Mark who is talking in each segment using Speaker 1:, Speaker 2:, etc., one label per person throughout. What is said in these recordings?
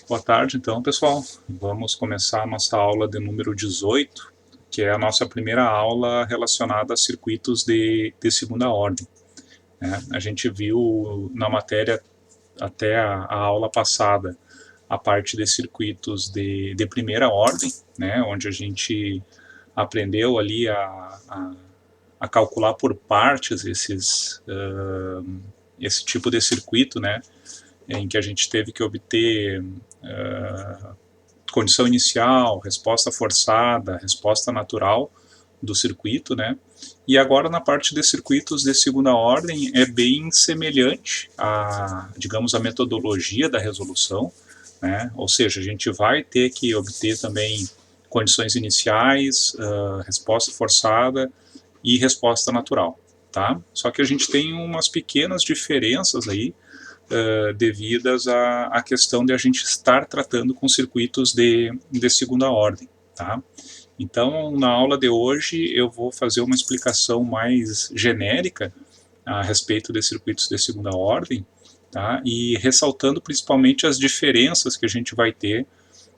Speaker 1: Boa tarde, então, pessoal. Vamos começar a nossa aula de número 18, que é a nossa primeira aula relacionada a circuitos de segunda ordem, né? A gente viu na matéria até a aula passada a parte de circuitos de primeira ordem, né? Onde a gente aprendeu ali a calcular por partes esse tipo de circuito, né? Em que a gente teve que obter condição inicial, resposta forçada, resposta natural do circuito, né? E agora na parte de circuitos de segunda ordem é bem semelhante a, digamos, a metodologia da resolução, né? Ou seja, a gente vai ter que obter também condições iniciais, resposta forçada e resposta natural, tá? Só que a gente tem umas pequenas diferenças aí devidas à questão de a gente estar tratando com circuitos de segunda ordem, tá? Então, na aula de hoje, eu vou fazer uma explicação mais genérica a respeito de circuitos de segunda ordem, tá? E ressaltando principalmente as diferenças que a gente vai ter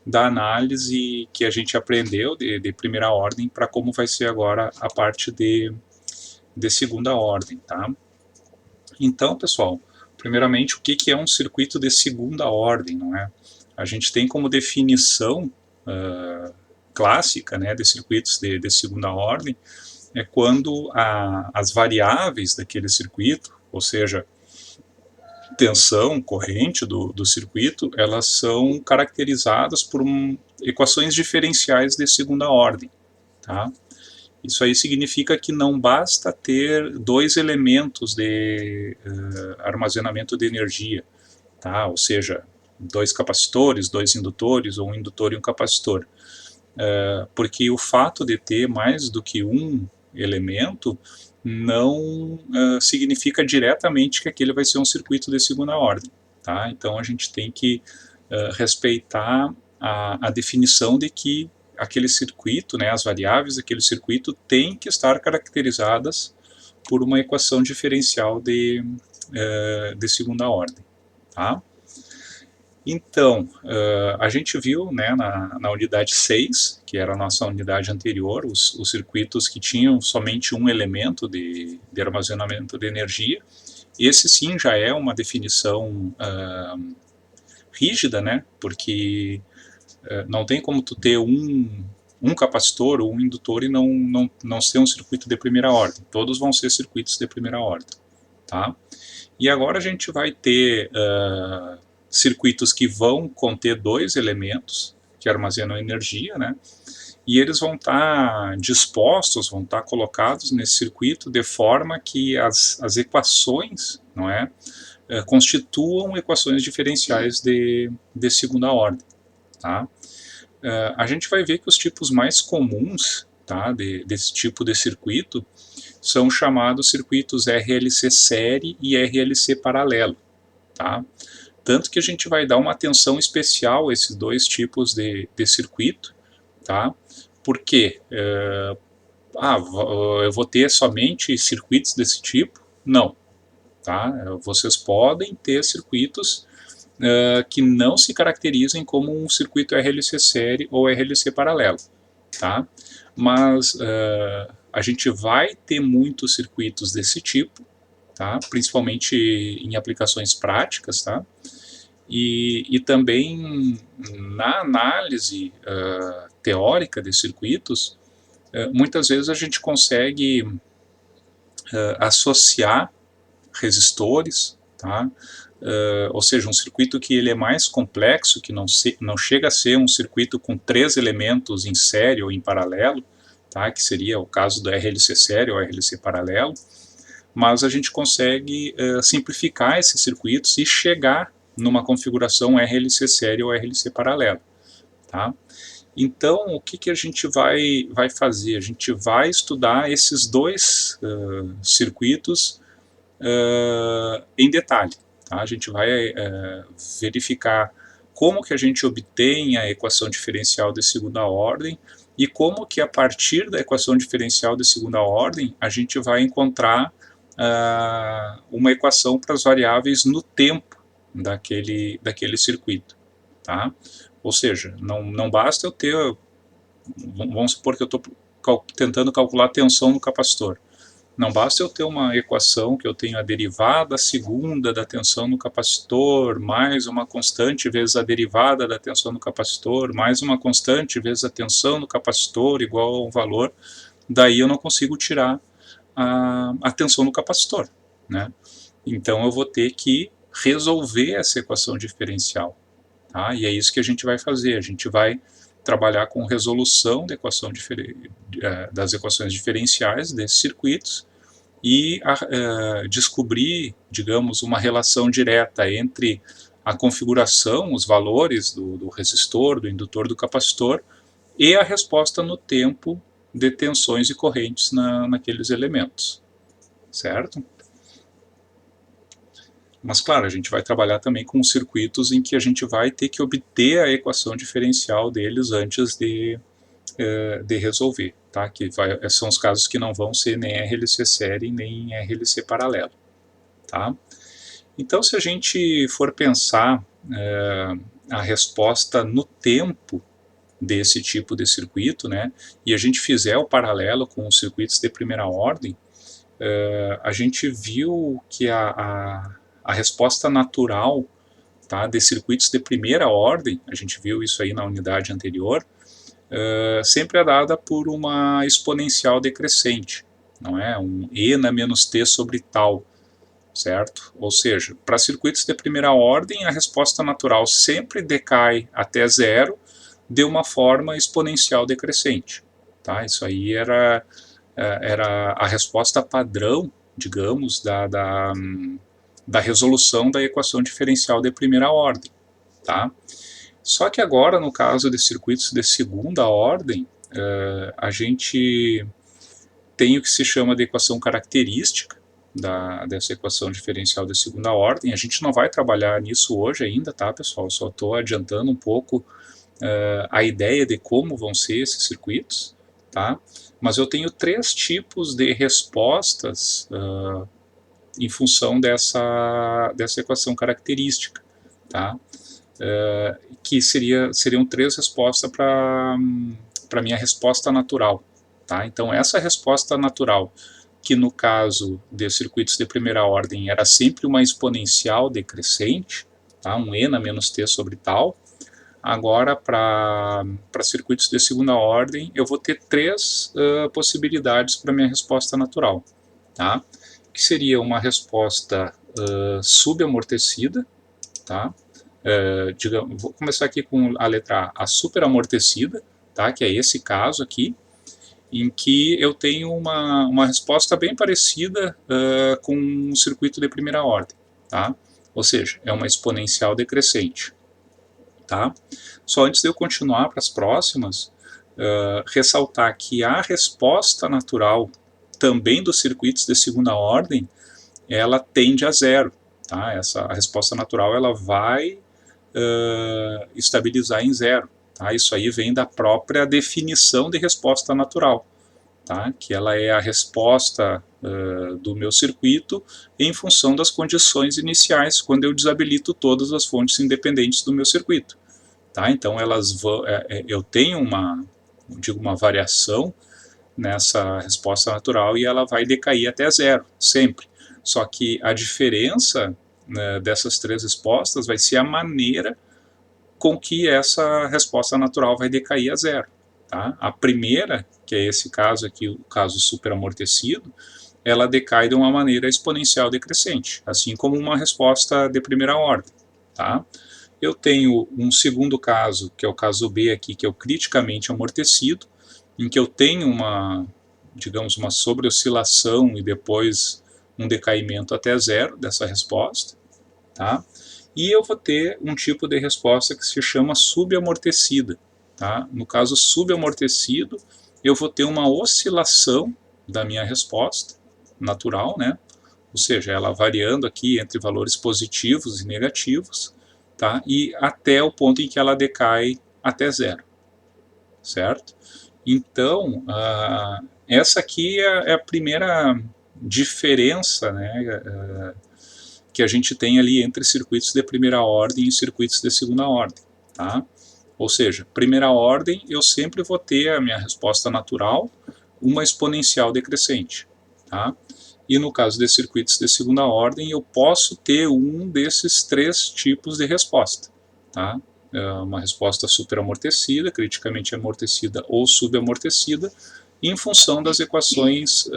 Speaker 1: da análise que a gente aprendeu de primeira ordem para como vai ser agora a parte de segunda ordem, tá? Então, pessoal, primeiramente, o que é um circuito de segunda ordem, não é? A gente tem como definição clássica, né, de circuitos de segunda ordem, é quando as variáveis daquele circuito, ou seja, tensão, corrente do circuito, elas são caracterizadas por equações diferenciais de segunda ordem, tá? Isso aí significa que não basta ter dois elementos de armazenamento de energia, tá? Ou seja, dois capacitores, dois indutores, ou um indutor e um capacitor. Porque o fato de ter mais do que um elemento não significa diretamente que aquele vai ser um circuito de segunda ordem, tá? Então a gente tem que respeitar a definição de que aquele circuito, né, as variáveis daquele circuito têm que estar caracterizadas por uma equação diferencial de segunda ordem, tá? Então, a gente viu, né, na unidade 6, que era a nossa unidade anterior, os circuitos que tinham somente um elemento de armazenamento de energia. Esse sim já é uma definição rígida, né, porque não tem como tu ter um capacitor ou um indutor e não ser um circuito de primeira ordem. Todos vão ser circuitos de primeira ordem, tá? E agora a gente vai ter circuitos que vão conter dois elementos que armazenam energia, né? E eles vão estar dispostos, vão estar colocados nesse circuito de forma que as equações, não é, constituam equações diferenciais de segunda ordem, tá? A gente vai ver que os tipos mais comuns, tá, desse tipo de circuito são chamados circuitos RLC série e RLC paralelo, tá? Tanto que a gente vai dar uma atenção especial a esses dois tipos de circuito, tá? Porque eu vou ter somente circuitos desse tipo? Não, tá? Vocês podem ter circuitos que não se caracterizem como um circuito RLC série ou RLC paralelo, tá? Mas a gente vai ter muitos circuitos desse tipo, tá? Principalmente em aplicações práticas, tá? E também na análise teórica de circuitos, muitas vezes a gente consegue associar resistores, tá? Ou seja, um circuito que ele é mais complexo, que não chega a ser um circuito com três elementos em série ou em paralelo, tá? Que seria o caso do RLC série ou RLC paralelo, mas a gente consegue simplificar esses circuitos e chegar numa configuração RLC série ou RLC paralelo, tá? Então, o que a gente vai fazer? A gente vai estudar esses dois circuitos em detalhe, tá? A gente vai verificar como que a gente obtém a equação diferencial de segunda ordem e como que a partir da equação diferencial de segunda ordem a gente vai encontrar uma equação para as variáveis no tempo daquele circuito, tá? Ou seja, não basta eu ter, vamos supor que eu estou tentando calcular a tensão no capacitor. Não basta eu ter uma equação que eu tenho a derivada segunda da tensão no capacitor, mais uma constante vezes a derivada da tensão no capacitor, mais uma constante vezes a tensão no capacitor igual a um valor. Daí eu não consigo tirar a tensão no capacitor, né? Então eu vou ter que resolver essa equação diferencial, tá? E é isso que a gente vai fazer. A gente vai trabalhar com resolução da equação das equações diferenciais desses circuitos e descobrir, digamos, uma relação direta entre a configuração, os valores do resistor, do indutor, do capacitor e a resposta no tempo de tensões e correntes naqueles elementos, certo? Mas, claro, a gente vai trabalhar também com circuitos em que a gente vai ter que obter a equação diferencial deles antes de resolver, tá? Que são os casos que não vão ser nem RLC série nem RLC paralelo, tá? Então, se a gente for pensar a resposta no tempo desse tipo de circuito, né, e a gente fizer o paralelo com os circuitos de primeira ordem, a gente viu que a resposta natural, tá, de circuitos de primeira ordem, a gente viu isso aí na unidade anterior, sempre é dada por uma exponencial decrescente, não é? Um e na menos t sobre tal, certo? Ou seja, para circuitos de primeira ordem, a resposta natural sempre decai até zero de uma forma exponencial decrescente, tá? Isso aí era a resposta padrão, digamos, da resolução da equação diferencial de primeira ordem, tá? Só que agora, no caso de circuitos de segunda ordem, a gente tem o que se chama de equação característica dessa equação diferencial de segunda ordem. A gente não vai trabalhar nisso hoje ainda, tá, pessoal? Só estou adiantando um pouco a ideia de como vão ser esses circuitos, tá? Mas eu tenho 3 tipos de respostas em função dessa equação característica, tá? Que seriam 3 respostas para a minha resposta natural, tá? Então essa resposta natural, que no caso de circuitos de primeira ordem era sempre uma exponencial decrescente, tá? Um e na menos t sobre tal. Agora, para circuitos de segunda ordem, eu vou ter 3 possibilidades para minha resposta natural, tá? Que seria uma resposta subamortecida, tá? Vou começar aqui com a letra A superamortecida, tá? Que é esse caso aqui, em que eu tenho uma resposta bem parecida com um circuito de primeira ordem, tá? Ou seja, é uma exponencial decrescente. Tá? Só antes de eu continuar para as próximas, ressaltar que a resposta natural também dos circuitos de segunda ordem, ela tende a zero. Tá? A resposta natural ela vai estabilizar em zero. Tá? Isso aí vem da própria definição de resposta natural, tá? Que ela é a resposta do meu circuito em função das condições iniciais, quando eu desabilito todas as fontes independentes do meu circuito. Tá? Então eu tenho uma variação nessa resposta natural e ela vai decair até zero, sempre. Só que a diferença, né, dessas 3 respostas vai ser a maneira com que essa resposta natural vai decair a zero. Tá? A primeira, que é esse caso aqui, o caso superamortecido, ela decai de uma maneira exponencial decrescente, assim como uma resposta de primeira ordem. Tá? Eu tenho um segundo caso, que é o caso B aqui, que é o criticamente amortecido, em que eu tenho uma sobreoscilação e depois um decaimento até zero dessa resposta, tá? E eu vou ter um tipo de resposta que se chama subamortecida, tá? No caso subamortecido, eu vou ter uma oscilação da minha resposta natural, né? Ou seja, ela variando aqui entre valores positivos e negativos, tá? E até o ponto em que ela decai até zero, certo? Então, essa aqui é a primeira diferença, né, que a gente tem ali entre circuitos de primeira ordem e circuitos de segunda ordem. tá? Ou seja, primeira ordem, eu sempre vou ter a minha resposta natural, uma exponencial decrescente, tá? E no caso de circuitos de segunda ordem, eu posso ter um desses três tipos de resposta, tá? Uma resposta superamortecida, criticamente amortecida ou subamortecida, em função das equações,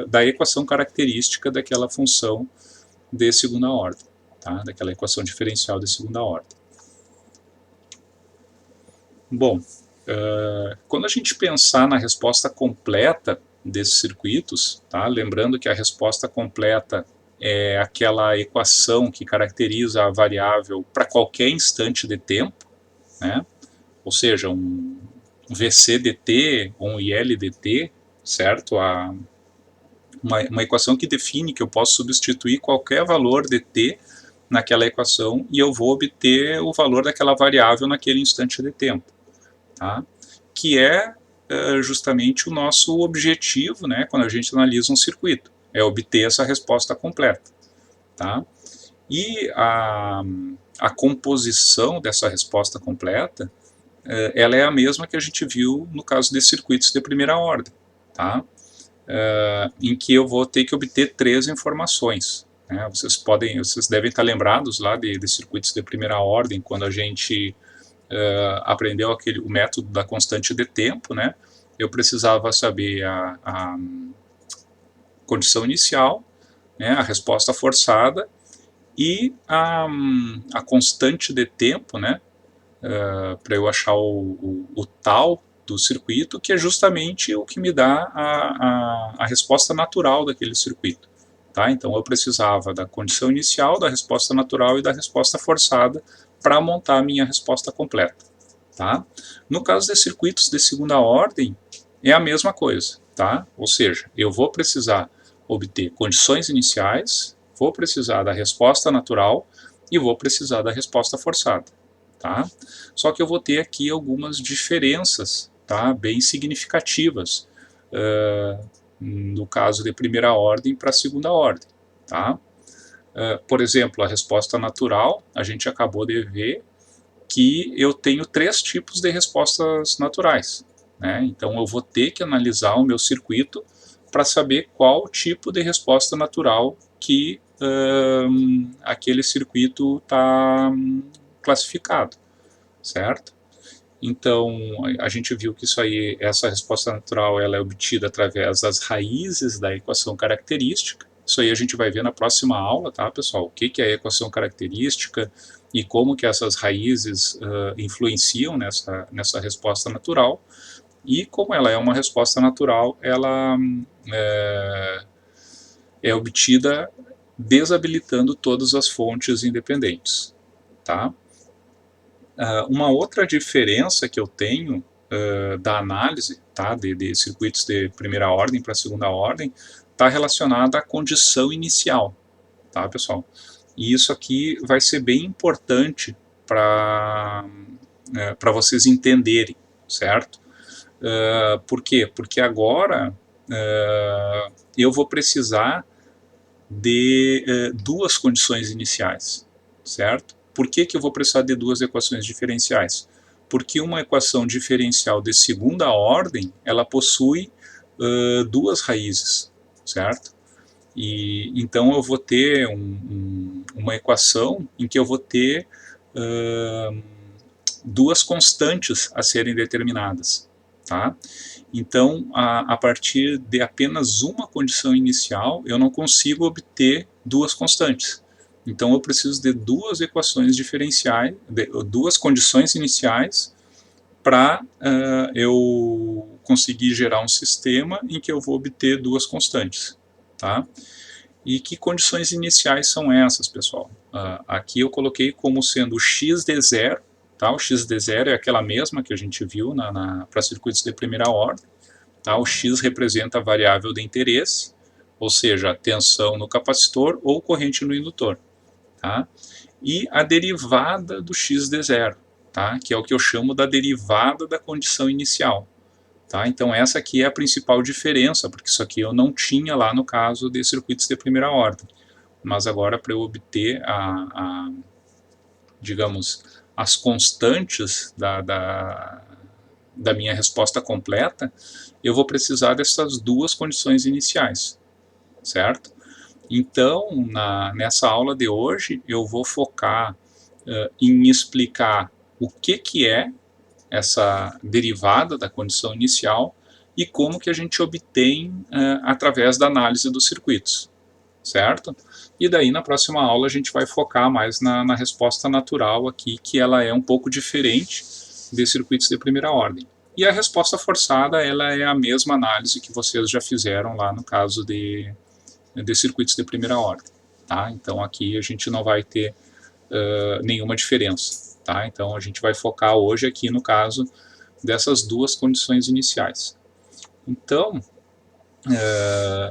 Speaker 1: da equação característica daquela função de segunda ordem, tá? Daquela equação diferencial de segunda ordem. Bom, quando a gente pensar na resposta completa desses circuitos, tá? Lembrando que a resposta completa é aquela equação que caracteriza a variável para qualquer instante de tempo, né? Ou seja, um VC dt ou um IL dt, certo? Uma equação que define que eu posso substituir qualquer valor de t naquela equação e eu vou obter o valor daquela variável naquele instante de tempo, tá? Que é justamente o nosso objetivo, né, quando a gente analisa um circuito, é obter essa resposta completa, tá? E a composição dessa resposta completa, ela é a mesma que a gente viu no caso de circuitos de primeira ordem, tá? Em que eu vou ter que obter três informações, né? Vocês devem estar lembrados lá de circuitos de primeira ordem, quando a gente aprendeu o método da constante de tempo, né? Eu precisava saber a condição inicial, né? A resposta forçada e a constante de tempo, né? Para eu achar o tal do circuito, que é justamente o que me dá a resposta natural daquele circuito. Tá? Então eu precisava da condição inicial, da resposta natural e da resposta forçada para montar a minha resposta completa. Tá? No caso de circuitos de segunda ordem, é a mesma coisa. Tá? Ou seja, eu vou precisar obter condições iniciais, vou precisar da resposta natural e vou precisar da resposta forçada. Tá? Só que eu vou ter aqui algumas diferenças, tá? Bem significativas, no caso de primeira ordem para segunda ordem. Tá? Por exemplo, a resposta natural, a gente acabou de ver que eu tenho três tipos de respostas naturais. Né? Então eu vou ter que analisar o meu circuito para saber qual tipo de resposta natural que aquele circuito está classificado, certo? Então, a gente viu que essa resposta natural, ela é obtida através das raízes da equação característica. Isso aí a gente vai ver na próxima aula, tá, pessoal? O que é a equação característica e como que essas raízes influenciam nessa resposta natural. E como ela é uma resposta natural, ela é obtida desabilitando todas as fontes independentes, tá? Uma outra diferença que eu tenho da análise, tá, de circuitos de primeira ordem para segunda ordem está relacionada à condição inicial, tá, pessoal? E isso aqui vai ser bem importante para vocês entenderem, certo? Por quê? Porque agora eu vou precisar de duas condições iniciais, certo? Por que eu vou precisar de duas equações diferenciais? Porque uma equação diferencial de segunda ordem, ela possui duas raízes, certo? E então eu vou ter uma equação em que eu vou ter duas constantes a serem determinadas, tá? Então, a partir de apenas uma condição inicial, eu não consigo obter duas constantes. Então, eu preciso de duas equações diferenciais, duas condições iniciais, para eu conseguir gerar um sistema em que eu vou obter duas constantes. Tá? E que condições iniciais são essas, pessoal? Aqui eu coloquei como sendo o x de zero. Tá? O x de zero é aquela mesma que a gente viu para circuitos de primeira ordem. Tá? O x representa a variável de interesse, ou seja, a tensão no capacitor ou corrente no indutor. Tá? E a derivada do x de zero, tá? Que é o que eu chamo da derivada da condição inicial. Tá? Então essa aqui é a principal diferença, porque isso aqui eu não tinha lá no caso de circuitos de primeira ordem. Mas agora para eu obter digamos, as constantes da minha resposta completa, eu vou precisar dessas duas condições iniciais, certo? Então, nessa aula de hoje, eu vou focar em explicar o que é essa derivada da condição inicial e como que a gente obtém através da análise dos circuitos, certo? E daí na próxima aula a gente vai focar mais na resposta natural aqui, que ela é um pouco diferente de circuitos de primeira ordem. E a resposta forçada, ela é a mesma análise que vocês já fizeram lá no caso de circuitos de primeira ordem, tá? Então aqui a gente não vai ter nenhuma diferença, tá? Então a gente vai focar hoje aqui no caso dessas duas condições iniciais. Então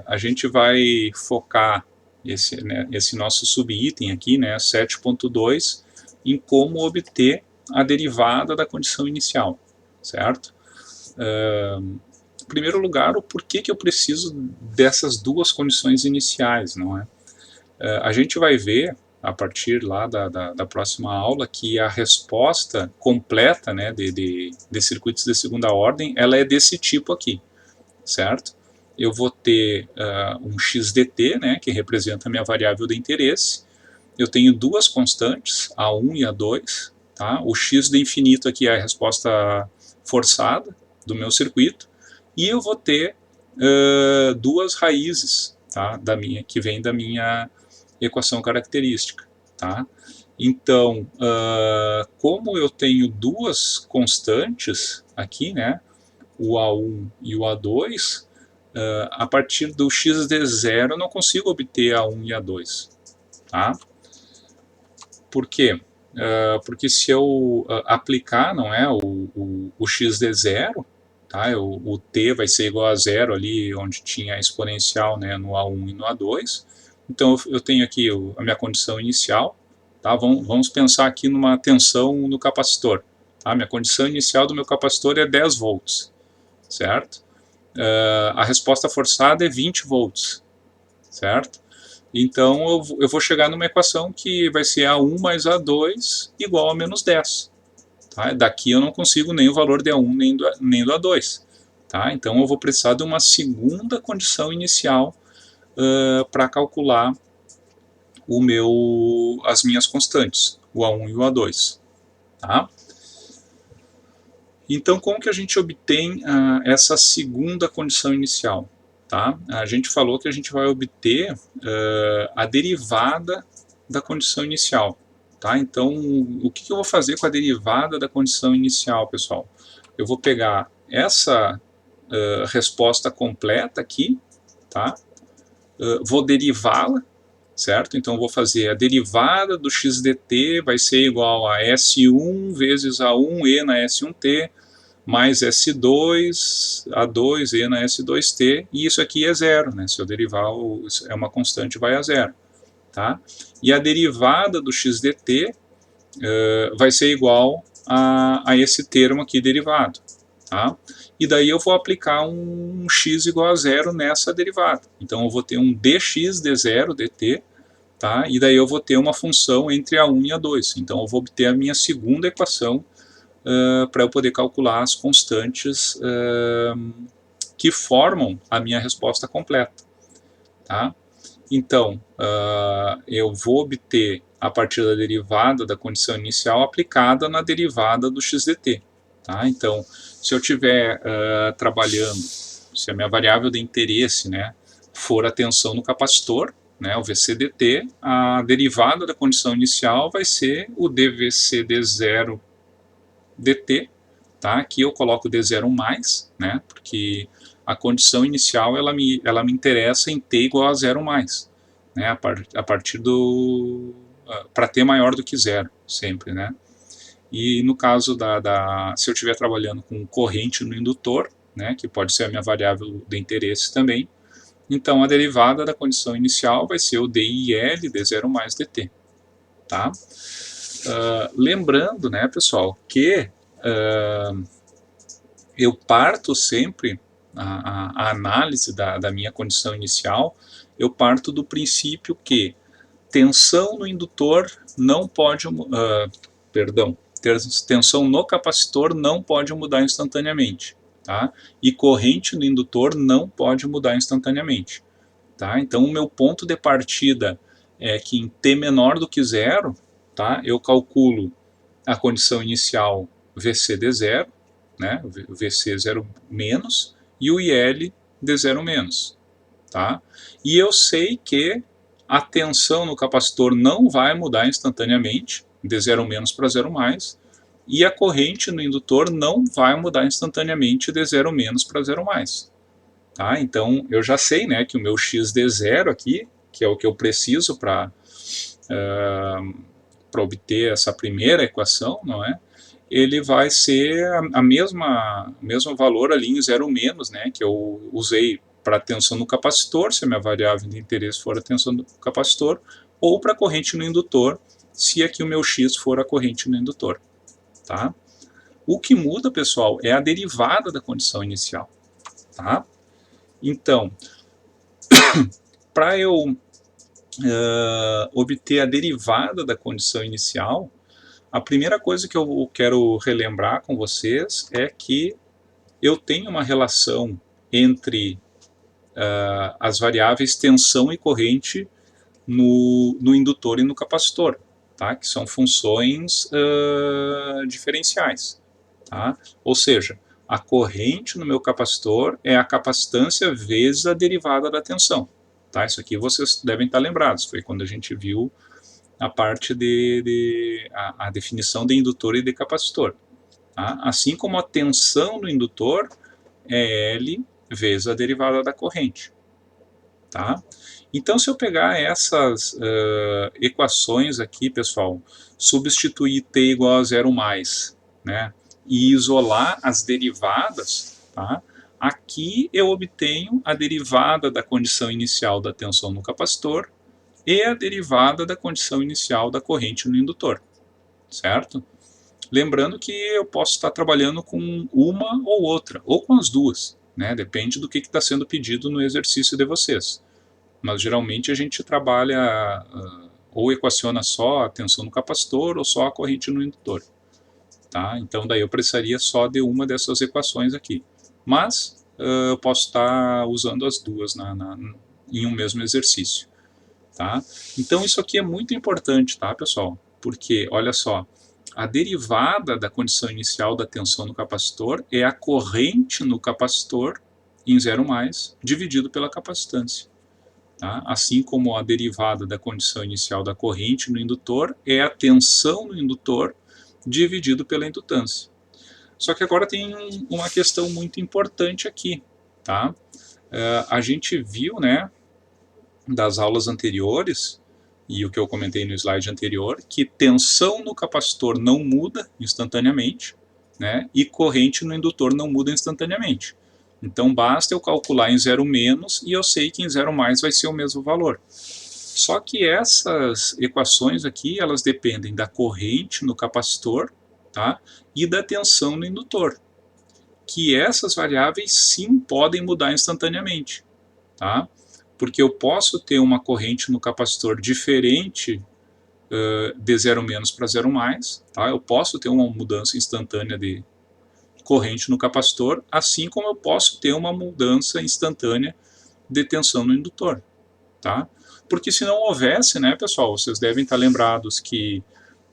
Speaker 1: a gente vai focar esse nosso subitem aqui, né, 7.2, em como obter a derivada da condição inicial, certo? Em primeiro lugar, o porquê que eu preciso dessas duas condições iniciais, não é? A gente vai ver, a partir lá da próxima aula, que a resposta completa, né, de circuitos de segunda ordem, ela é desse tipo aqui, certo? Eu vou ter um xdt, né, que representa a minha variável de interesse. Eu tenho duas constantes, A1 e A2. Tá? O x de infinito aqui é a resposta forçada do meu circuito. E eu vou ter duas raízes, tá? Que vem da minha equação característica. Tá? Então, como eu tenho duas constantes aqui, né, o A1 e o A2, a partir do x de 0 eu não consigo obter A1 e A2. Tá? Por quê? Porque se eu aplicar, não é, o x de 0, tá? O t vai ser igual a 0 ali onde tinha a exponencial, né, no A1 e no A2. Então eu tenho aqui a minha condição inicial. Tá? Vamos pensar aqui numa tensão no capacitor. Tá? Minha condição inicial do meu capacitor é 10 volts, certo? A resposta forçada é 20 volts, certo? Então eu vou chegar numa equação que vai ser A1 mais A2 igual a menos 10. Tá? Daqui eu não consigo nem o valor de A1 nem do A2. Tá? Então eu vou precisar de uma segunda condição inicial para calcular as minhas constantes, o A1 e o A2. Tá? Então, como que a gente obtém essa segunda condição inicial? Tá? A gente falou que a gente vai obter a derivada da condição inicial. Tá? Então, o que eu vou fazer com a derivada da condição inicial, pessoal? Eu vou pegar essa resposta completa aqui, tá? Vou derivá-la, certo? Então, vou fazer a derivada do x dt vai ser igual a S1 vezes A1e na S1t, mais S2, A2e na S2t, e isso aqui é zero, né? Se eu derivar, é uma constante, vai a zero. Tá? E a derivada do x dt vai ser igual a esse termo aqui derivado. Tá? E daí eu vou aplicar um x igual a zero nessa derivada. Então eu vou ter um dx de zero dt, tá? E daí eu vou ter uma função entre A1 e A2. Então eu vou obter a minha segunda equação para eu poder calcular as constantes que formam a minha resposta completa. Tá? Então, eu vou obter a partir da derivada da condição inicial aplicada na derivada do xdt. Tá? Então, se eu estiver trabalhando, se a minha variável de interesse, né, for a tensão no capacitor, né, o VCDT, a derivada da condição inicial vai ser o dVCD0 dt, tá? Aqui eu coloco D0 mais, né? Porque a condição inicial ela me interessa em t igual a 0 mais, né? A partir para t maior do que 0, sempre, né? E no caso se eu estiver trabalhando com corrente no indutor, né? Que pode ser a minha variável de interesse também, então a derivada da condição inicial vai ser o DIL D0 mais dt, tá? Lembrando, né, pessoal, que eu parto sempre, a análise da minha condição inicial, eu parto do princípio que tensão no indutor não pode, tensão no capacitor não pode mudar instantaneamente, tá? E corrente no indutor não pode mudar instantaneamente, tá? Então o meu ponto de partida é que em T menor do que zero, tá? Eu calculo a condição inicial VC de zero, né? VC zero menos, e o IL de zero menos, tá? E eu sei que a tensão no capacitor não vai mudar instantaneamente, de zero menos para zero mais, e a corrente no indutor não vai mudar instantaneamente de zero menos para zero mais. Tá? Então eu já sei, né, que o meu x de zero aqui, que é o que eu preciso para obter essa primeira equação, não é? Ele vai ser o mesmo valor ali em zero menos, né, que eu usei para a tensão no capacitor, se a minha variável de interesse for a tensão do capacitor, ou para a corrente no indutor, se aqui o meu x for a corrente no indutor. Tá? O que muda, pessoal, é a derivada da condição inicial. Tá? Então, para eu obter a derivada da condição inicial, a primeira coisa que eu quero relembrar com vocês é que eu tenho uma relação entre as variáveis tensão e corrente no indutor e no capacitor, tá? Que são funções diferenciais. Tá? Ou seja, a corrente no meu capacitor é a capacitância vezes a derivada da tensão. Tá? Isso aqui vocês devem estar lembrados, foi quando a gente viu a parte a definição de indutor e de capacitor. Tá? Assim como a tensão no indutor é L vezes a derivada da corrente. Tá? Então, se eu pegar essas equações aqui, pessoal, substituir t igual a zero mais, né, e isolar as derivadas, tá? Aqui eu obtenho a derivada da condição inicial da tensão no capacitor e a derivada da condição inicial da corrente no indutor, certo? Lembrando que eu posso estar trabalhando com uma ou outra, ou com as duas, né? Depende do que está sendo pedido no exercício de vocês. Mas geralmente a gente trabalha ou equaciona só a tensão no capacitor ou só a corrente no indutor. Tá? Então daí eu precisaria só de uma dessas equações aqui. Mas eu posso estar usando as duas em um mesmo exercício. Tá? Então isso aqui é muito importante, tá, pessoal? Porque, olha só, a derivada da condição inicial da tensão no capacitor é a corrente no capacitor em zero mais dividido pela capacitância. Tá? Assim como a derivada da condição inicial da corrente no indutor é a tensão no indutor dividido pela indutância. Só que agora tem uma questão muito importante aqui. Tá? A gente viu, né, das aulas anteriores, e o que eu comentei no slide anterior, que tensão no capacitor não muda instantaneamente, né, e corrente no indutor não muda instantaneamente. Então basta eu calcular em zero menos e eu sei que em zero mais vai ser o mesmo valor. Só que essas equações aqui, elas dependem da corrente no capacitor, tá? E da tensão no indutor. Que essas variáveis sim podem mudar instantaneamente, tá? Porque eu posso ter uma corrente no capacitor diferente de zero menos para zero mais, tá? Eu posso ter uma mudança instantânea de corrente no capacitor, assim como eu posso ter uma mudança instantânea de tensão no indutor, tá? Porque se não houvesse, né, pessoal, vocês devem estar lembrados que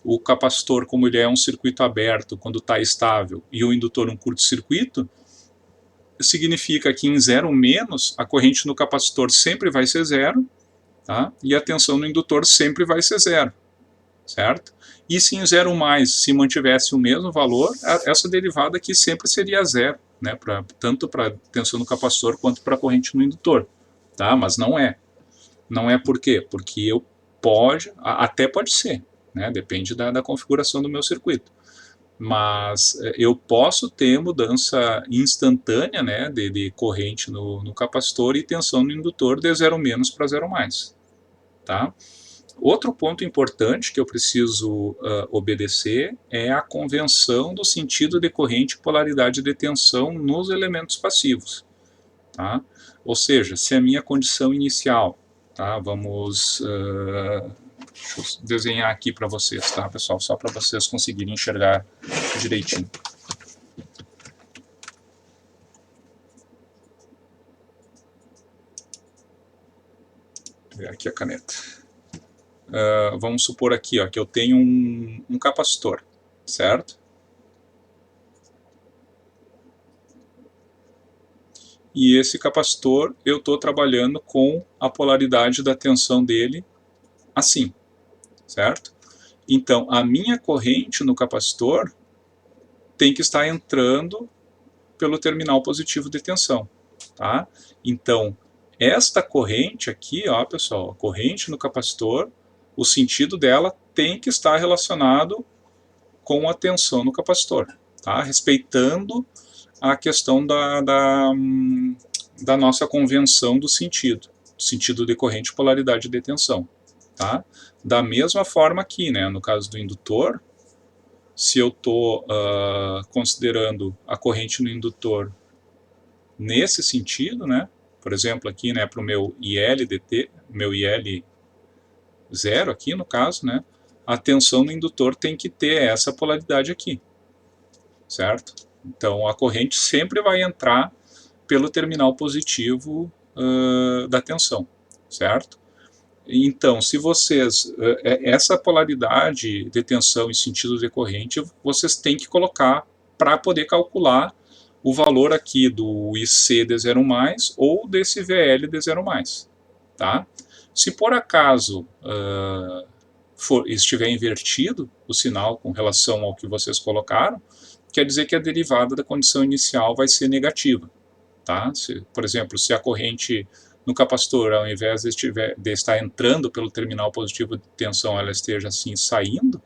Speaker 1: o capacitor, como ele é um circuito aberto quando está estável, e o indutor um curto-circuito, significa que em zero menos, a corrente no capacitor sempre vai ser zero, tá? E a tensão no indutor sempre vai ser zero, certo? E se em zero mais se mantivesse o mesmo valor, essa derivada aqui sempre seria zero, né? Tanto para tensão no capacitor quanto para a corrente no indutor, tá? Mas não é. Não é por quê? Porque até pode ser, né? Depende da configuração do meu circuito. Mas eu posso ter mudança instantânea, né, de corrente no capacitor e tensão no indutor de zero menos para zero mais. Tá? Outro ponto importante que eu preciso obedecer é a convenção do sentido de corrente e polaridade de tensão nos elementos passivos. Tá? Ou seja, se a minha condição inicial, tá, vamos Deixa eu desenhar aqui para vocês, tá, pessoal? Só para vocês conseguirem enxergar direitinho. Vou ver aqui a caneta. Vamos supor aqui, ó, que eu tenho um capacitor, certo? E esse capacitor eu estou trabalhando com a polaridade da tensão dele assim, certo? Então, a minha corrente no capacitor tem que estar entrando pelo terminal positivo de tensão, tá? Então, esta corrente aqui, ó, pessoal, a corrente no capacitor, o sentido dela tem que estar relacionado com a tensão no capacitor, tá? Respeitando a questão da nossa convenção do sentido de corrente, polaridade de tensão, tá? Da mesma forma aqui, né, no caso do indutor, se eu estou considerando a corrente no indutor nesse sentido, né, por exemplo aqui, né, para o meu IL dt, meu IL 0 aqui no caso, né, a tensão no indutor tem que ter essa polaridade aqui, certo? Então a corrente sempre vai entrar pelo terminal positivo da tensão, certo? Então, se vocês, essa polaridade de tensão em sentido de corrente, vocês têm que colocar para poder calcular o valor aqui do IC de 0+, ou desse VL de 0+, tá? Se por acaso estiver invertido o sinal com relação ao que vocês colocaram, quer dizer que a derivada da condição inicial vai ser negativa, tá? Por exemplo, se a corrente no capacitor, ao invés de estar entrando pelo terminal positivo de tensão, ela esteja assim saindo,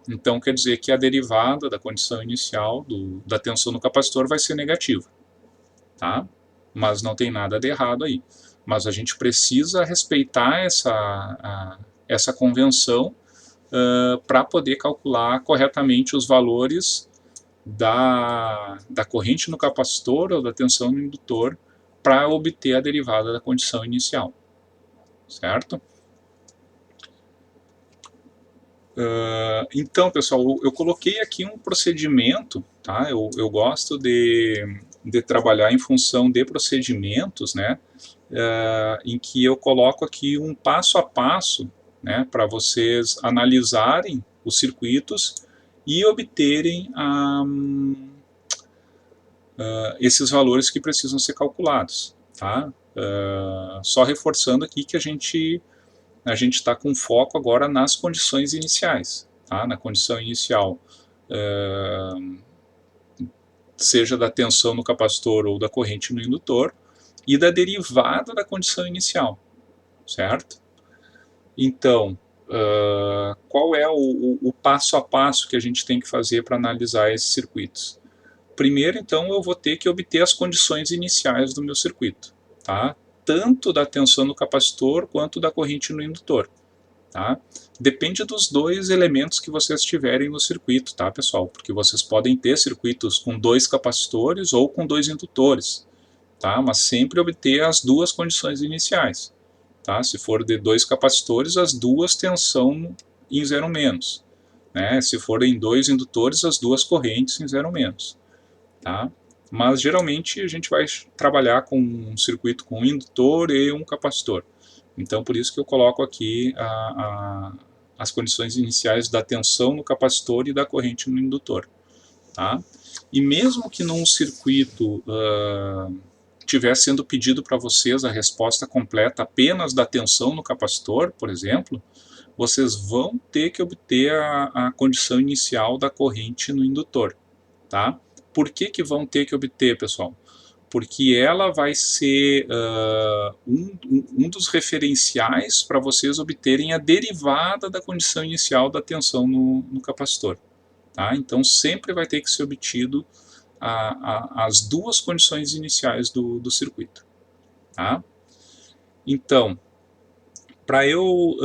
Speaker 1: então quer dizer que a derivada da condição inicial da tensão no capacitor vai ser negativa, tá? Mas não tem nada de errado aí. Mas a gente precisa respeitar essa convenção para poder calcular corretamente os valores da corrente no capacitor ou da tensão no indutor para obter a derivada da condição inicial, certo? Então, pessoal, eu coloquei aqui um procedimento, tá? Eu gosto de trabalhar em função de procedimentos, né? Em que eu coloco aqui um passo a passo, né? Para vocês analisarem os circuitos e obterem esses valores que precisam ser calculados, tá? Só reforçando aqui que a gente está com foco agora nas condições iniciais, tá? Na condição inicial, seja da tensão no capacitor ou da corrente no indutor, e da derivada da condição inicial, certo? Então, qual é o passo a passo que a gente tem que fazer para analisar esses circuitos? Primeiro, então, eu vou ter que obter as condições iniciais do meu circuito, tá? Tanto da tensão no capacitor quanto da corrente no indutor, tá? Depende dos dois elementos que vocês tiverem no circuito, tá, pessoal? Porque vocês podem ter circuitos com 2 capacitores ou com 2 indutores, tá? Mas sempre obter as duas condições iniciais, tá? Se for de 2 capacitores, as duas tensão em 0-, né? Se forem 2 indutores, as duas correntes em 0-. Tá? Mas geralmente a gente vai trabalhar com um circuito com um indutor e um capacitor. Então por isso que eu coloco aqui as condições iniciais da tensão no capacitor e da corrente no indutor. Tá? E mesmo que num circuito estiver sendo pedido para vocês a resposta completa apenas da tensão no capacitor, por exemplo, vocês vão ter que obter a condição inicial da corrente no indutor. Tá? Por que vão ter que obter, pessoal? Porque ela vai ser um dos referenciais para vocês obterem a derivada da condição inicial da tensão no capacitor. Tá? Então sempre vai ter que ser obtido as duas condições iniciais do circuito. Tá? Então, para eu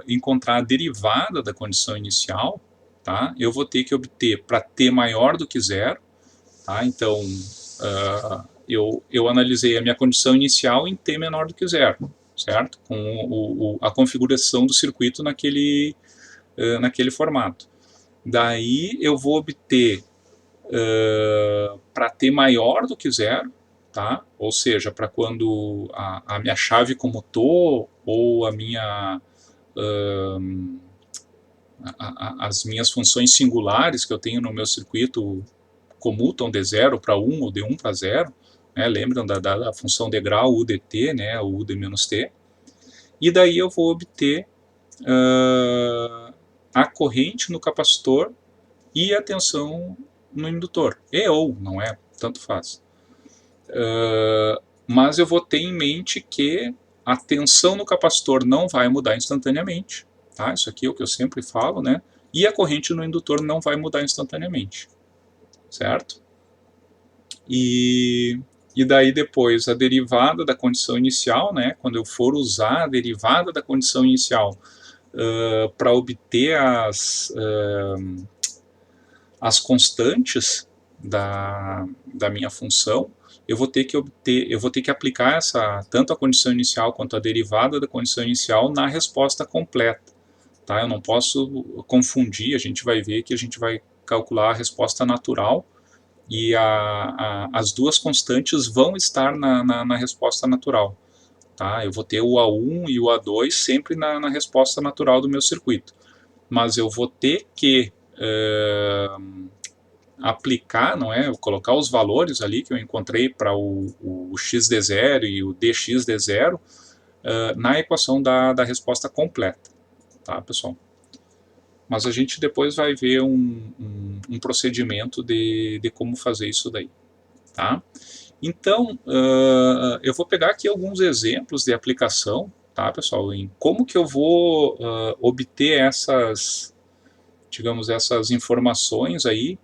Speaker 1: encontrar a derivada da condição inicial, tá? Eu vou ter que obter para t maior do que 0, tá? Então, eu analisei a minha condição inicial em t menor do que 0. certo? Com a configuração do circuito naquele formato. Daí eu vou obter para T maior do que zero, tá? Ou seja, para quando a minha chave comutou ou as minhas funções singulares que eu tenho no meu circuito comutam de 0 para 1 ou de 1 para 0, né? Lembram da função degrau UDT, né? O U de menos T. E daí eu vou obter a corrente no capacitor e a tensão no indutor. E ou, não é? Tanto faz. Mas eu vou ter em mente que a tensão no capacitor não vai mudar instantaneamente. Tá? Isso aqui é o que eu sempre falo, né? E a corrente no indutor não vai mudar instantaneamente. Certo? E daí depois a derivada da condição inicial, né? Quando eu for usar a derivada da condição inicial para obter as constantes da minha função, eu vou ter que aplicar tanto a condição inicial quanto a derivada da condição inicial na resposta completa. Tá? Eu não posso confundir, a gente vai ver que a gente vai calcular a resposta natural e as duas constantes vão estar na resposta natural. Tá? Eu vou ter o A1 e o A2 sempre na resposta natural do meu circuito. Mas eu vou ter que aplicar, não é? Colocar os valores ali que eu encontrei para o x de 0 e o dx de 0 na equação da resposta completa. Tá, pessoal? Mas a gente depois vai ver um procedimento de como fazer isso daí. Tá? Então, eu vou pegar aqui alguns exemplos de aplicação, tá, pessoal, em como que eu vou obter digamos, essas informações aí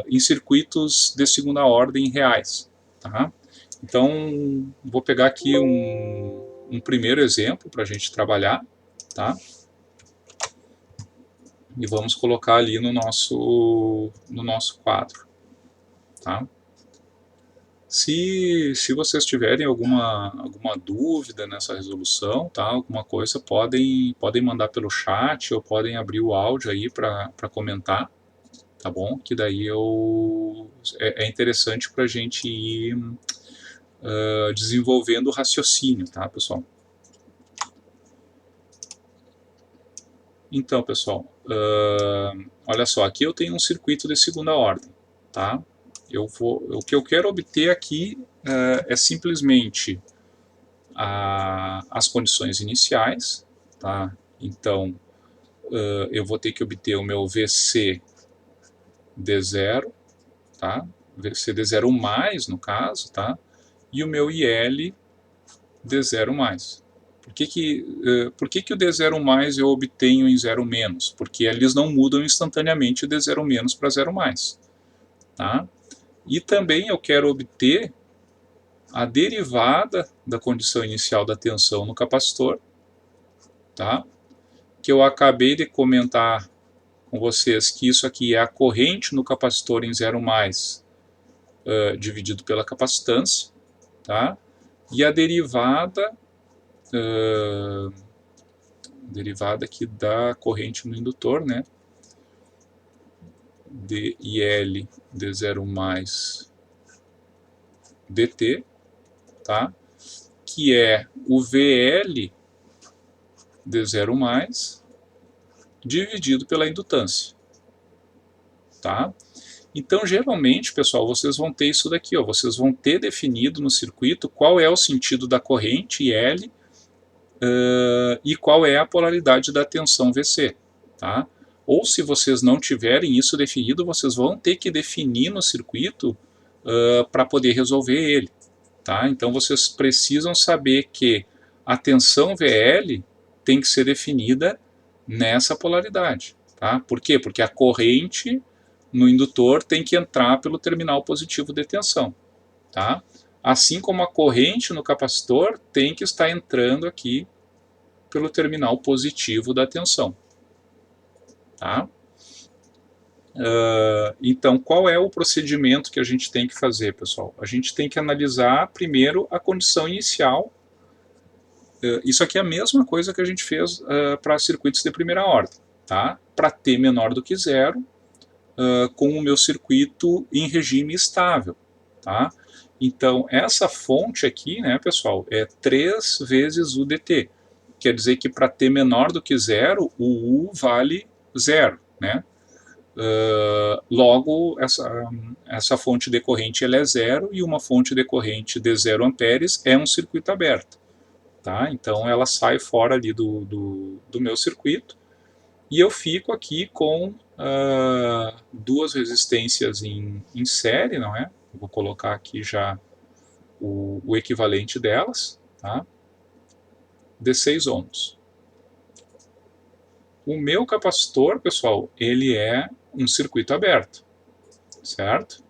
Speaker 1: em circuitos de segunda ordem reais. Tá? Então, vou pegar aqui um primeiro exemplo para a gente trabalhar, tá? E vamos colocar ali no nosso quadro. Tá? Se vocês tiverem alguma dúvida nessa resolução, tá? Alguma coisa, podem mandar pelo chat ou podem abrir o áudio aí para comentar, tá bom? Que daí é interessante para a gente ir desenvolvendo o raciocínio, tá, pessoal? Então, pessoal, olha só, aqui eu tenho um circuito de segunda ordem, tá? O que eu quero obter aqui é simplesmente as condições iniciais, tá? Então, eu vou ter que obter o meu VC de 0, tá? VC de 0 mais, no caso, tá? E o meu IL de 0 mais. Por que o D0 mais eu obtenho em 0 menos? Porque eles não mudam instantaneamente de 0 menos para 0 mais. Tá? E também eu quero obter a derivada da condição inicial da tensão no capacitor, tá? Que eu acabei de comentar com vocês que isso aqui é a corrente no capacitor em 0 mais dividido pela capacitância, tá? E a derivada aqui da corrente no indutor, né? DIL de 0 mais dt, tá? Que é o VL de 0 mais dividido pela indutância, tá? Então, geralmente, pessoal, vocês vão ter isso daqui, ó, vocês vão ter definido no circuito qual é o sentido da corrente L e qual é a polaridade da tensão VC, tá? Ou se vocês não tiverem isso definido, vocês vão ter que definir no circuito para poder resolver ele, tá? Então, vocês precisam saber que a tensão VL tem que ser definida nessa polaridade, tá? Por quê? Porque a corrente no indutor tem que entrar pelo terminal positivo de tensão, tá? Assim como a corrente no capacitor tem que estar entrando aqui pelo terminal positivo da tensão, tá? Então, qual é o procedimento que a gente tem que fazer, pessoal? A gente tem que analisar primeiro a condição inicial Isso aqui é a mesma coisa que a gente fez para circuitos de primeira ordem, tá? Para T menor do que zero, com o meu circuito em regime estável, tá? Então, essa fonte aqui, né, pessoal, é 3 vezes o dt. Quer dizer que para T menor do que zero, o U vale zero, né? Logo, essa fonte decorrente ela é zero e uma fonte decorrente de 0 amperes é um circuito aberto. Tá? Então, ela sai fora ali do meu circuito e eu fico aqui com duas resistências em série, não é? Eu vou colocar aqui já o equivalente delas, tá? De 6 ohms. O meu capacitor, pessoal, ele é um circuito aberto, certo?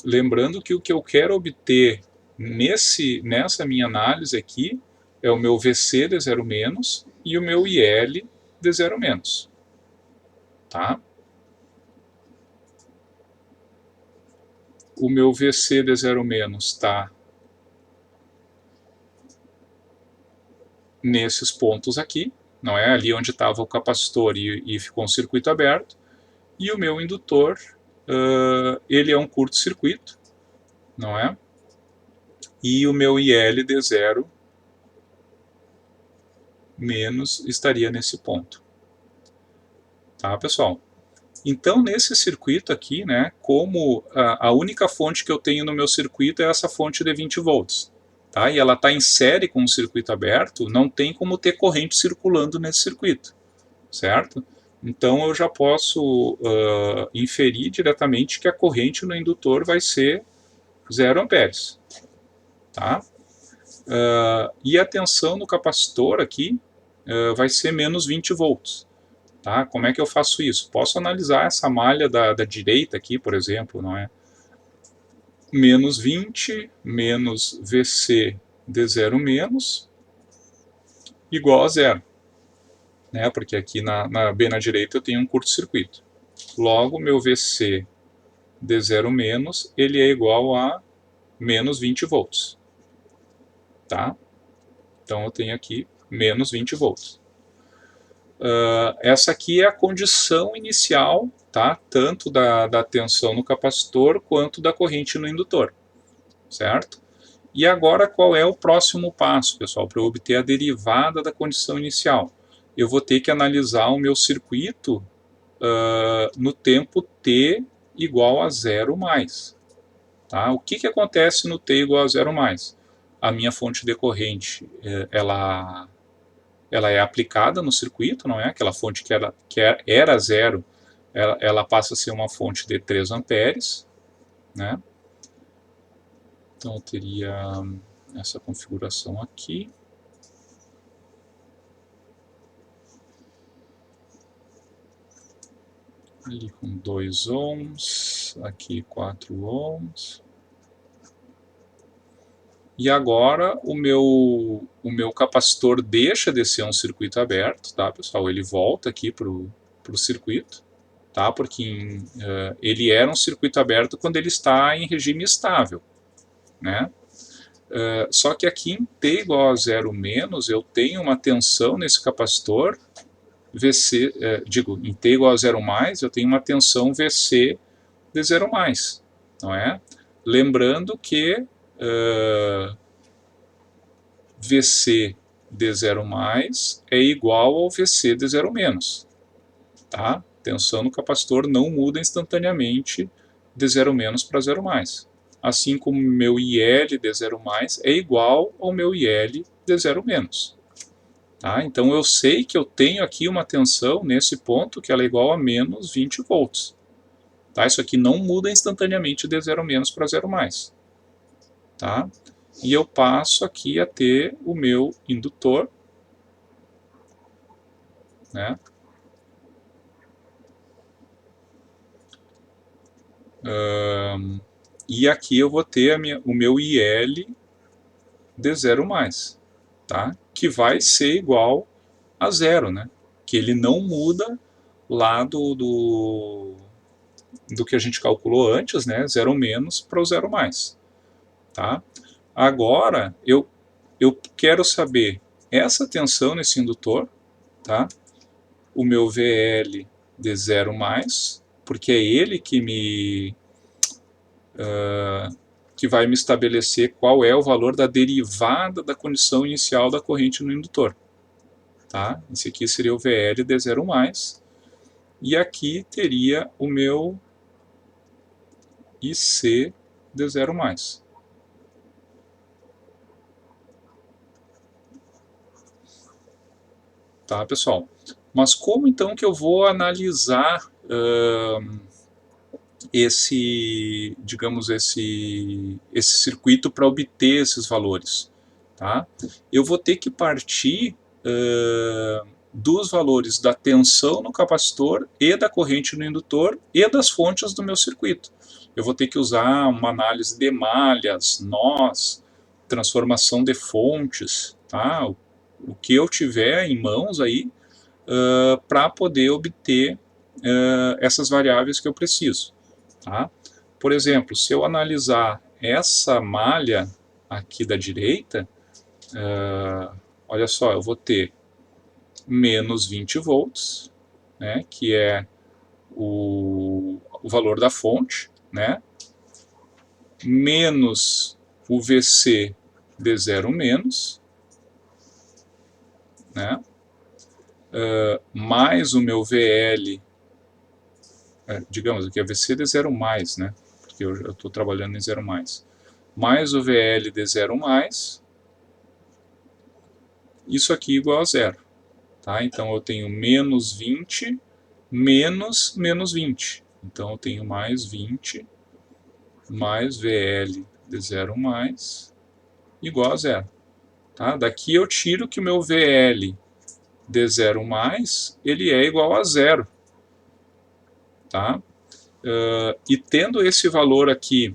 Speaker 1: Lembrando que o que eu quero obter nessa minha análise aqui é o meu VC de 0 menos e o meu IL de 0 menos. Tá? O meu VC de 0 menos está nesses pontos aqui, não é? Ali onde estava o capacitor e ficou um circuito aberto. E o meu indutor, ele é um curto-circuito, não é? E o meu IL de 0 menos estaria nesse ponto. Tá, pessoal? Então, nesse circuito aqui, né, como a única fonte que eu tenho no meu circuito é essa fonte de 20 volts, tá? E ela está em série com o circuito aberto, não tem como ter corrente circulando nesse circuito, certo? Então, eu já posso inferir diretamente que a corrente no indutor vai ser 0 amperes, tá? E a tensão no capacitor aqui vai ser menos 20 volts. Tá? Como é que eu faço isso? Posso analisar essa malha da direita aqui, por exemplo, não é? Menos 20 menos VC de 0 menos igual a zero, né? Porque aqui bem na direita eu tenho um curto-circuito. Logo, meu VC de 0 menos, ele é igual a menos 20 volts. Tá? Então eu tenho aqui menos 20 volts. Essa aqui é a condição inicial, tá? Tanto da tensão no capacitor quanto da corrente no indutor, certo? E agora qual é o próximo passo, pessoal, para eu obter a derivada da condição inicial? Eu vou ter que analisar o meu circuito no tempo t igual a 0 mais. Tá? O que acontece no t igual a 0 mais? A minha fonte decorrente, ela é aplicada no circuito, não é? Aquela fonte que era zero, ela passa a ser uma fonte de 3 amperes, né? Então eu teria essa configuração aqui. Ali com 2 ohms, aqui 4 ohms. E agora o meu capacitor deixa de ser um circuito aberto, tá, pessoal? Ele volta aqui para o circuito, tá? Porque ele era um circuito aberto quando ele está em regime estável, né? Só que aqui em t igual a 0 menos, eu tenho uma tensão nesse capacitor, VC, em t igual a 0 mais, eu tenho uma tensão VC de 0 mais, não é? Lembrando que VC de 0 mais é igual ao VC de 0 menos, tá? Tensão no capacitor não muda instantaneamente de 0 menos para 0 mais. Assim como meu IL de 0 mais é igual ao meu IL de 0 menos. Tá? Então eu sei que eu tenho aqui uma tensão nesse ponto que ela é igual a menos 20 volts. Tá? Isso aqui não muda instantaneamente de 0 menos para 0 mais. Tá? E eu passo aqui a ter o meu indutor, né? E aqui eu vou ter o meu IL de 0 mais, tá? Que vai ser igual a zero, né? Que ele não muda lá do que a gente calculou antes, né? 0 menos para o 0 mais. Tá? Agora, eu quero saber essa tensão nesse indutor, tá? O meu VL de 0 mais, porque é ele que vai me estabelecer qual é o valor da derivada da condição inicial da corrente no indutor. Tá? Esse aqui seria o VL de 0 mais, e aqui teria o meu IC de 0 mais. Tá, pessoal? Mas como então que eu vou analisar digamos, esse circuito para obter esses valores? Tá? Eu vou ter que partir dos valores da tensão no capacitor e da corrente no indutor e das fontes do meu circuito. Eu vou ter que usar uma análise de malhas, nós, transformação de fontes, tá? O que eu tiver em mãos aí para poder obter essas variáveis que eu preciso. Tá? Por exemplo, se eu analisar essa malha aqui da direita, olha só, eu vou ter menos 20 volts, né, que é o valor da fonte, né, menos o VC de 0 menos, né, mais o meu VL, digamos aqui é VC de 0 mais, né, porque eu estou trabalhando em 0 mais o VL de 0 mais, isso aqui igual a zero. Tá? Então eu tenho menos 20 menos menos 20. Então eu tenho mais 20 mais VL de 0 mais igual a zero. Tá? Daqui eu tiro que o meu VL de 0 mais ele é igual a zero. Tá? E tendo esse valor aqui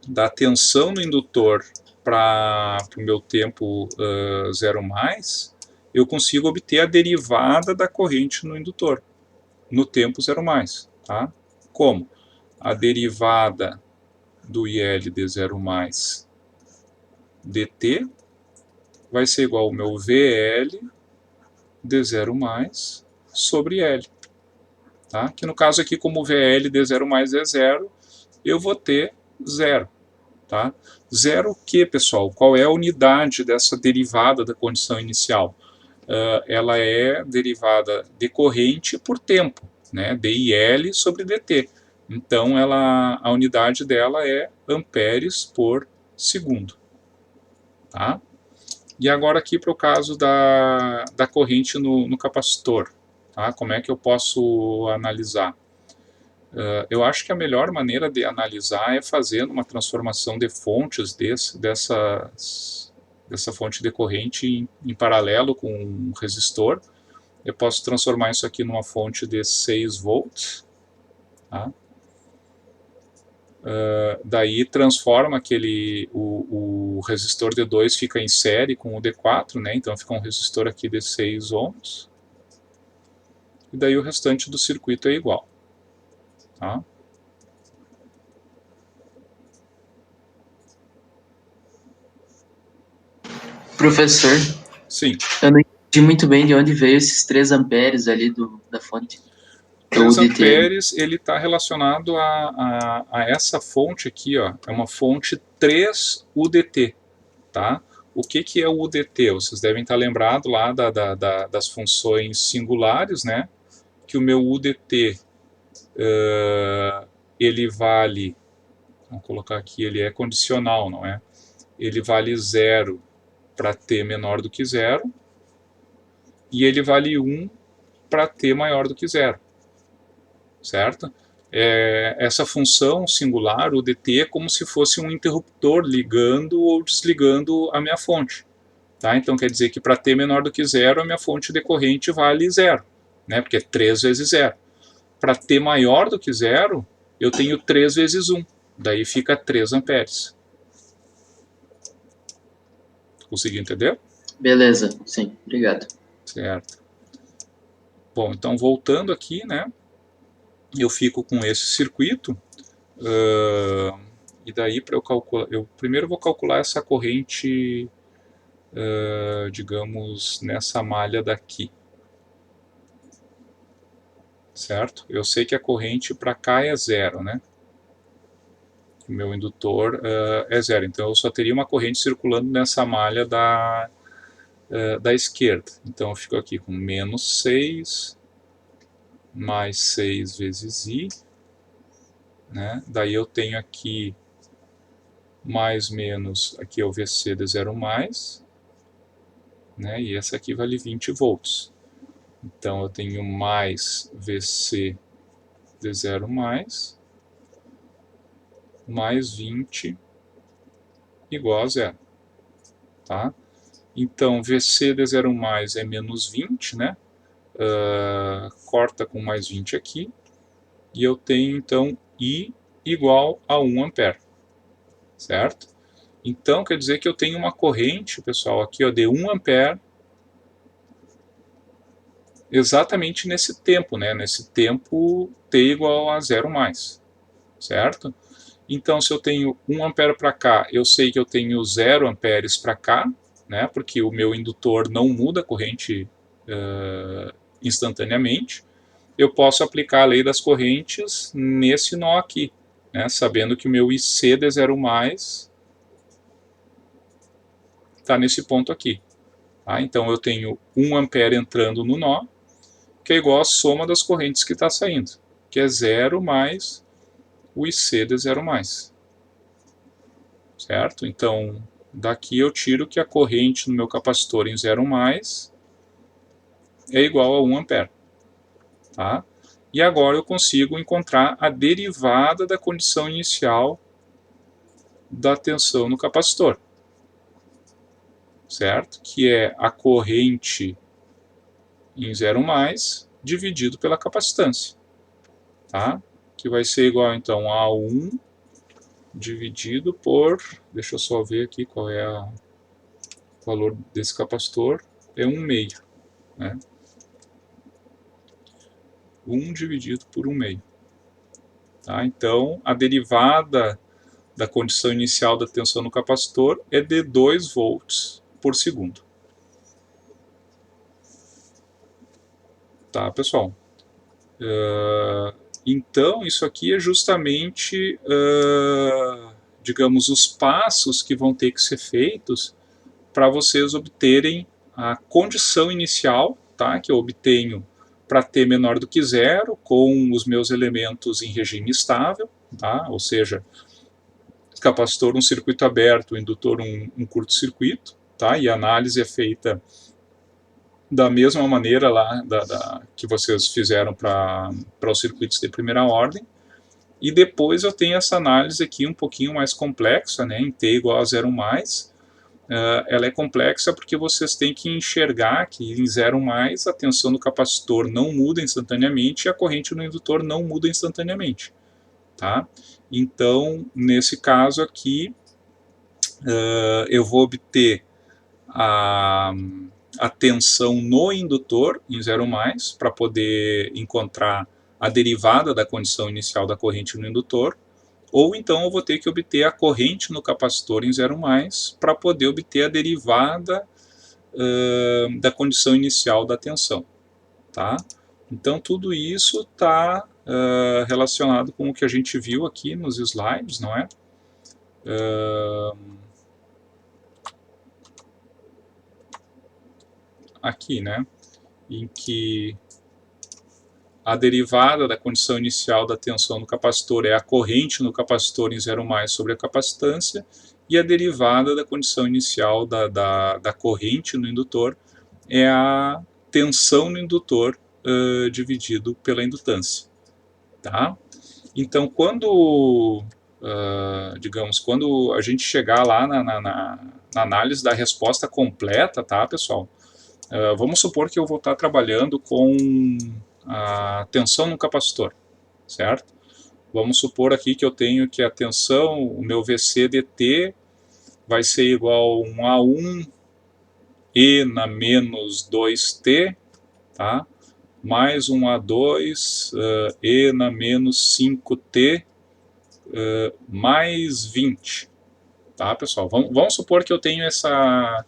Speaker 1: da tensão no indutor para o meu tempo 0 mais, eu consigo obter a derivada da corrente no indutor, no tempo 0 mais. Tá? Como? A derivada do IL de 0 mais dt vai ser igual ao meu VL de 0 mais sobre L. Tá? Que no caso aqui, como o VL de 0 mais é zero, eu vou ter zero. Tá? Zero o que, pessoal? Qual é a unidade dessa derivada da condição inicial? Ela é derivada de corrente por tempo, né? DIL sobre dt. Então, a unidade dela é amperes por segundo. Tá? E agora aqui para o caso da corrente no capacitor. Tá? Como é que eu posso analisar? Eu acho que a melhor maneira de analisar é fazendo uma transformação de fontes dessa fonte de corrente em paralelo com um resistor. Eu posso transformar isso aqui numa fonte de 6 volts. Tá? Daí transforma o resistor D2 fica em série com o D4, né? Então fica um resistor aqui de 6 ohms. E daí o restante do circuito é igual. Tá?
Speaker 2: Professor,
Speaker 1: sim.
Speaker 2: Eu não entendi muito bem de onde veio esses 3 amperes ali da fonte.
Speaker 1: 3 amperes, ele está relacionado a essa fonte aqui, ó, é uma fonte 3 UDT, tá? O que é o UDT? Vocês devem estar lembrados lá das funções singulares, né? Que o meu UDT, ele vale, vamos colocar aqui, ele é condicional, não é? Ele vale 0 para t menor do que 0, e ele vale 1 para t maior do que 0. Certo? Essa função singular, o dt, é como se fosse um interruptor ligando ou desligando a minha fonte. Tá? Então quer dizer que para t menor do que 0, a minha fonte de corrente vale 0, né? Porque é 3 vezes 0. Para t maior do que 0, eu tenho 3 vezes 1, daí fica 3 amperes. Conseguiu entender?
Speaker 2: Beleza, sim, obrigado.
Speaker 1: Certo. Bom, então voltando aqui, né? eu fico com esse circuito, e daí para eu calcular, eu primeiro vou calcular essa corrente, digamos, nessa malha daqui, certo? Eu sei que a corrente para cá é zero, né? O meu indutor é zero, então eu só teria uma corrente circulando nessa malha da esquerda. Então eu fico aqui com menos 6 mais 6 vezes I, né? Daí eu tenho aqui mais menos, aqui é o VC de 0 mais, né? E essa aqui vale 20 volts. Então eu tenho mais VC de 0 mais 20 igual a zero, tá? Então VC de 0 mais é menos 20, né? Corta com mais 20 aqui, e eu tenho então I igual a 1 ampere, certo? Então quer dizer que eu tenho uma corrente, pessoal, aqui ó, de 1 ampere, exatamente nesse tempo, né? Nesse tempo t igual a 0 mais, certo? Então se eu tenho 1 ampere para cá, eu sei que eu tenho 0 amperes para cá, né? Porque o meu indutor não muda a corrente instantaneamente. Eu posso aplicar a lei das correntes nesse nó aqui, né? Sabendo que o meu IC de 0 mais está nesse ponto aqui. Tá? Então eu tenho 1 ampere entrando no nó, que é igual à soma das correntes que está saindo, que é 0 mais o IC de 0 mais. Certo? Então, daqui eu tiro que a corrente no meu capacitor em 0 mais é igual a 1 ampere. Tá? E agora eu consigo encontrar a derivada da condição inicial da tensão no capacitor, certo? Que é a corrente em 0 mais dividido pela capacitância, tá? Que vai ser igual então a 1 dividido por, deixa eu só ver aqui qual é o valor desse capacitor, é 1/2, né? 1 dividido por 1/2. Tá? Então, a derivada da condição inicial da tensão no capacitor é de 2 volts por segundo. Tá, pessoal? Então, isso aqui é justamente, digamos, os passos que vão ter que ser feitos para vocês obterem a condição inicial, tá, que eu obtenho para T menor do que zero, com os meus elementos em regime estável, tá, ou seja, capacitor um circuito aberto, indutor um curto-circuito, tá, e a análise é feita da mesma maneira lá que vocês fizeram para os circuitos de primeira ordem. E depois eu tenho essa análise aqui um pouquinho mais complexa, né, em T igual a 0 mais. Ela é complexa porque vocês têm que enxergar que em 0 mais a tensão do capacitor não muda instantaneamente e a corrente no indutor não muda instantaneamente. Tá? Então, nesse caso aqui, eu vou obter a tensão no indutor em 0 mais para poder encontrar a derivada da condição inicial da corrente no indutor, ou então eu vou ter que obter a corrente no capacitor em 0 mais para poder obter a derivada da condição inicial da tensão. Tá? Então tudo isso está relacionado com o que a gente viu aqui nos slides, não é? Aqui, né? Em que a derivada da condição inicial da tensão no capacitor é a corrente no capacitor em 0 mais sobre a capacitância, e a derivada da condição inicial da corrente no indutor é a tensão no indutor dividido pela indutância. Tá? Então, digamos, quando a gente chegar lá na análise da resposta completa, tá, pessoal? Vamos supor que eu vou estar trabalhando com a tensão no capacitor, certo? Vamos supor aqui que eu tenho que a tensão, o meu VC dt vai ser igual a 1 E na menos 2T, tá? mais um A2, E na menos 5T, mais 20. Tá, pessoal? Vamos supor que eu tenho essa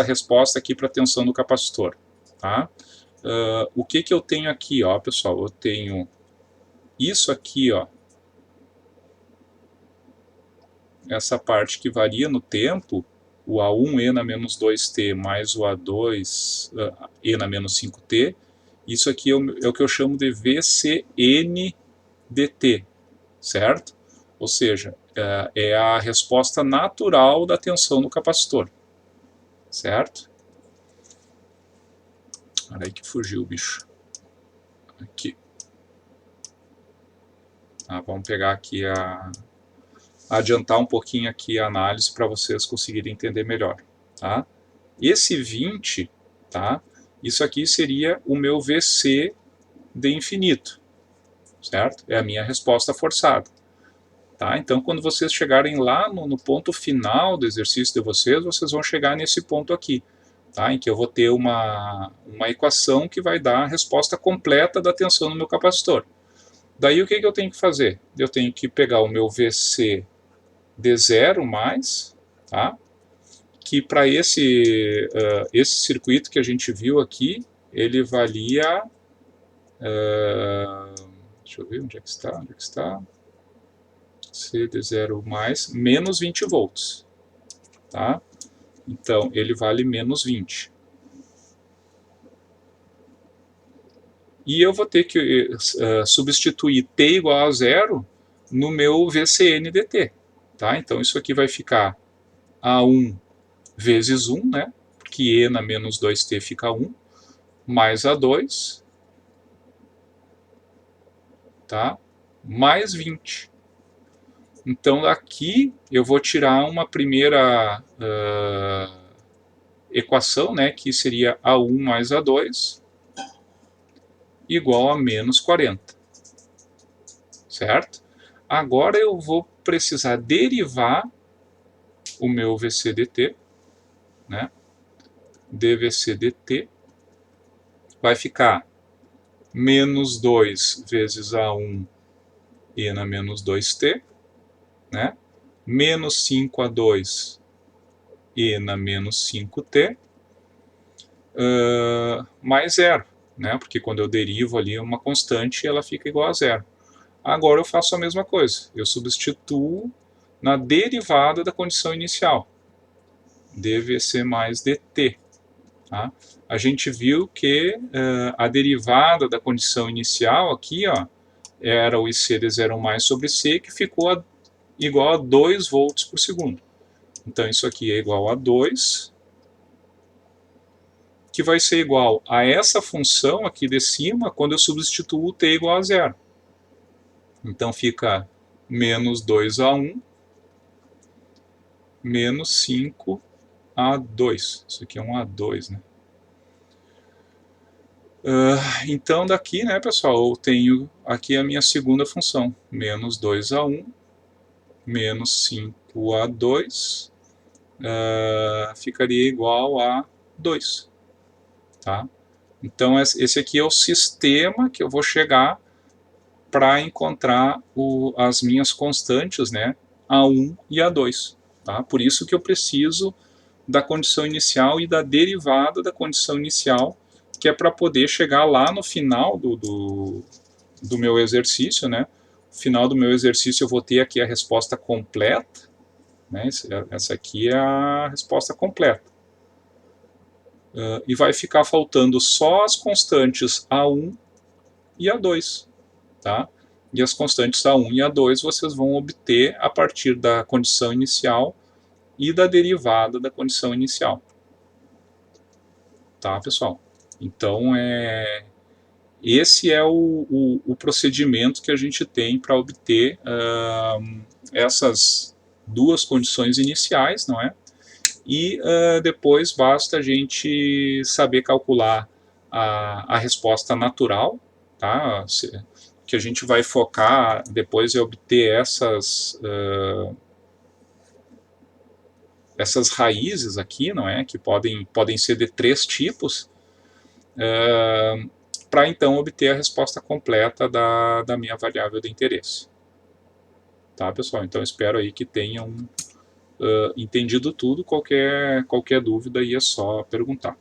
Speaker 1: resposta aqui para a tensão do capacitor. Tá? O que eu tenho aqui, ó, pessoal? Eu tenho isso aqui, ó, essa parte que varia no tempo, o A1 E na menos 2T mais o A2 E na menos 5T, isso aqui é o que eu chamo de VCN dt, certo? Ou seja, é a resposta natural da tensão no capacitor, certo? Olha aí que fugiu o bicho. Aqui. Vamos pegar aqui adiantar um pouquinho aqui a análise para vocês conseguirem entender melhor. Tá? Esse 20, tá? Isso aqui seria o meu VC de infinito, certo? É a minha resposta forçada. Tá? Então, quando vocês chegarem lá no ponto final do exercício de vocês vão chegar nesse ponto aqui, tá? Em que eu vou ter uma equação que vai dar a resposta completa da tensão no meu capacitor. Daí, o que eu tenho que fazer? Eu tenho que pegar o meu VC de zero mais, tá? Que para esse circuito que a gente viu aqui, ele valia... deixa eu ver onde é que está. C de zero mais, menos 20 volts. Tá? Então, ele vale menos 20. E eu vou ter que substituir T igual a zero no meu VCN dt. Tá? Então, isso aqui vai ficar A1 vezes 1, né? Porque E na menos 2T fica 1, mais A2, tá? Mais 20. Então, daqui eu vou tirar uma primeira equação, né, que seria A1 mais A2, igual a menos 40. Certo? Agora eu vou precisar derivar o meu VC-dt, né? dVC-dt vai ficar menos 2 vezes A1 e na menos 2t, né? Menos 5A2 e na menos 5t, mais zero, né? Porque quando eu derivo ali uma constante, ela fica igual a zero. Agora eu faço a mesma coisa, eu substituo na derivada da condição inicial, dVc mais dt. Tá? A gente viu que a derivada da condição inicial aqui, ó, era o IC de 0 mais sobre C, que ficou igual a 2 volts por segundo. Então isso aqui é igual a 2, que vai ser igual a essa função aqui de cima, quando eu substituo t igual a 0. Então fica menos 2A1 menos 5A2. Isso aqui é um A2, né? Então daqui, né, pessoal, eu tenho aqui a minha segunda função, menos 2A1 menos 5A2 ficaria igual a 2. Tá? Então esse aqui é o sistema que eu vou chegar para encontrar as minhas constantes, né, A1 e A2. Tá? Por isso que eu preciso da condição inicial e da derivada da condição inicial, que é para poder chegar lá no final do meu exercício, né? No final do meu exercício eu vou ter aqui a resposta completa, né? Essa aqui é a resposta completa. E vai ficar faltando só as constantes A1 e A2, tá? E as constantes A1 e A2 vocês vão obter a partir da condição inicial e da derivada da condição inicial. Tá, pessoal? Então, esse é o procedimento que a gente tem para obter essas duas condições iniciais, não é? E depois basta a gente saber calcular a resposta natural, tá? Que a gente vai focar depois em obter essas raízes aqui, não é? Que podem ser de 3 tipos, para então obter a resposta completa da minha variável de interesse. Tá, pessoal? Então espero aí que tenham entendido tudo. Qualquer dúvida aí é só perguntar.